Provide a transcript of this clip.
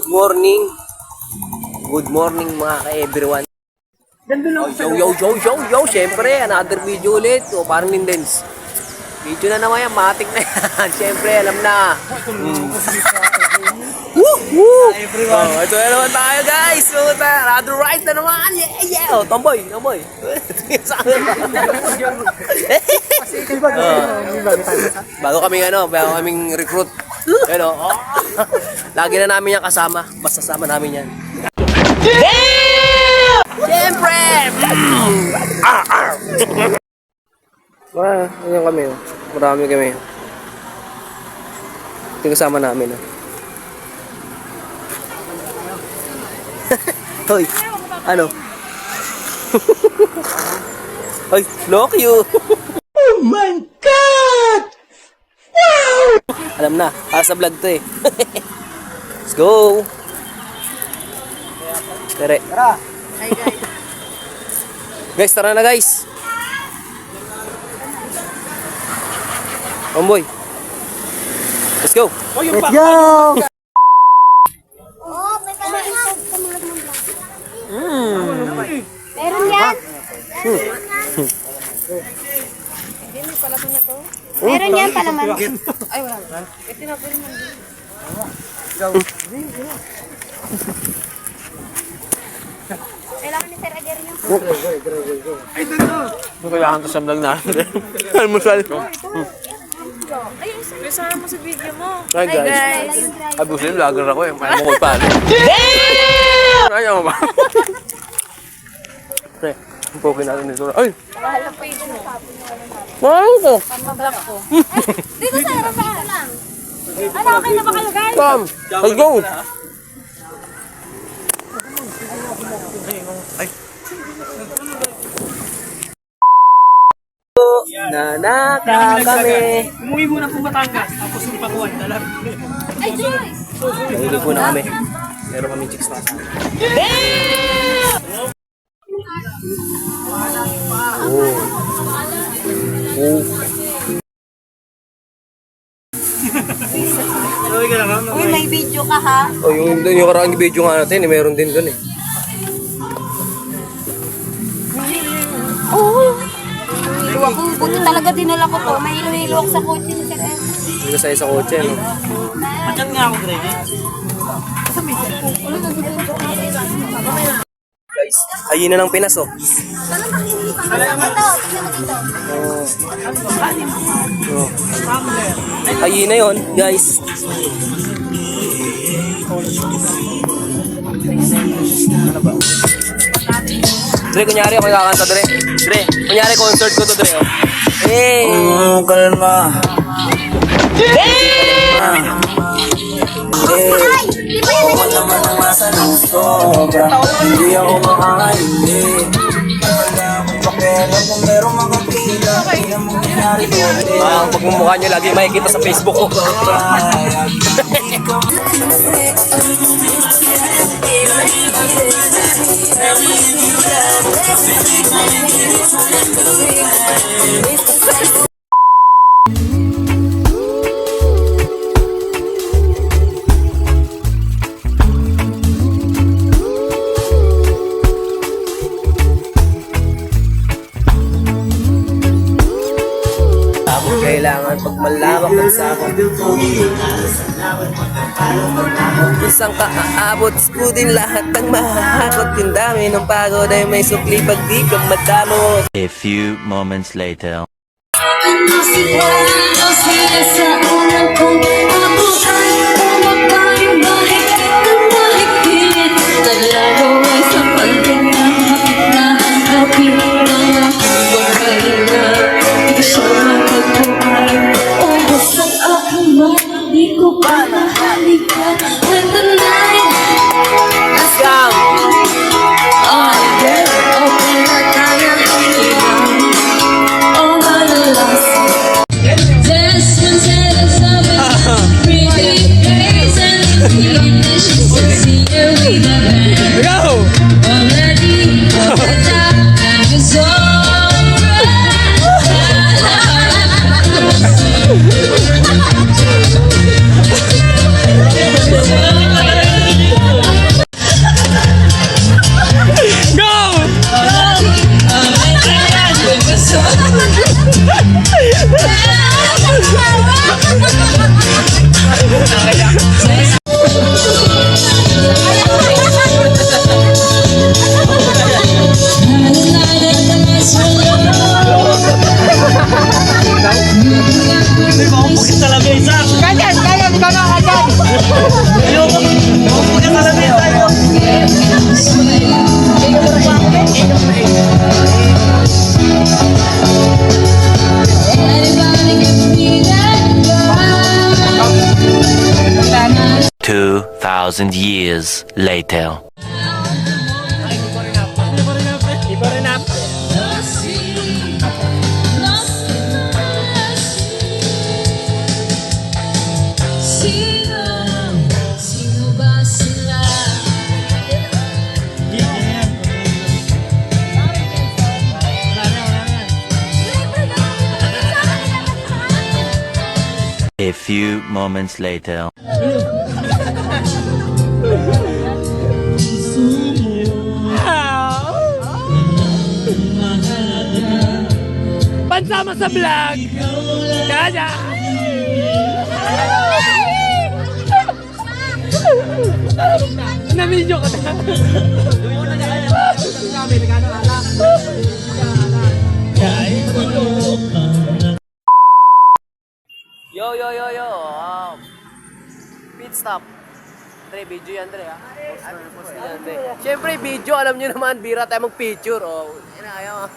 morning. Good morning mga ka-everyone. Yo. Siyempre, another video ulit. O, parang Lindens. Video na naman yan. Matik na yan. Siyempre, alam na. Woo! Ito na naman tayo guys. So, another ride na naman. Yeah. Oh, tomboy. Bago kaming recruit. Ano? Lagi na namin yan kasama. Basta sama namin yan. Siyempre! Ayan kami. Marami kami. Ito yung kasama namin. Hoy, ano? Hoy, lock you! Oh my God! Wow! Alam na, para sa vlog to eh. Let's go! Tere. Tara! Hi guys. Guys, tara na guys! Homeboy! Let's go! Let's go! Oh, may palaisog sa mga Meron yan. Hindi, may palaman na to. Meron yan, palaman. Ay, wala. Ito na po naman. Kailangan ni Sir Aguirre yung Kailangan to sa vlog natin. Almusal. Ay, isama mo sa video mo. Hi guys. Abusin, vlogger ako eh. May mo ko pa. Ayaw mo ba? Pre, ang poke natin dito. Ay! Bahala page mo. Wow ko! Pambablock ko. Dito sa harap ka lang. Ano, okay na ba kayo guys? Come! Let's go! Nanaka kami. Umuwi muna po Batangas, tapos yung pakuan, dalam. Ay, Joyce! Nahilip po na kami. Meron kami chicks pa. Uy, may video ka ha? Oh, yung karaang video nga natin, eh, meron din doon eh. Oo. Hilo ako. Buti talaga dinala ko to. May hilo-hilo ako sa kotse ni Sir Ed. Hindi sa isa kotse, no? Diyan nga ako, Greg. Guys, ayun na ng Pinas, oh. Ayun na yun, guys. Dre, kunyari ako kakanta, Dre. Dre, kunyari concert ko to, Dre, oh. Hey! Kalma. Ay! Naman ang masa ng sobra. Hindi ako makakaindi. Wala akong pakialam kung merong mga pila. Hindi mo nangyari ko. Ang pagmumukha nyo lagi makikita sa Facebook ko. Kailangan pag malawak ng sabon. Isang kaaabot, skudin lahat ng mahakot. Yung dami ng pagod ay may sukli pag di ka madamo. A few moments later. Dance, 2,000 years later. Sino ba sila? A few moments later. Pansama sa vlog! Kaya! Na-video ka na! Yo, yo, yo, yo. Pit stop. Andre, video yan, Andre, ha? Post yan, Andre. Siyempre, video. Alam nyo naman, bira tayo mag-picture. Oh, yun na, ayaw.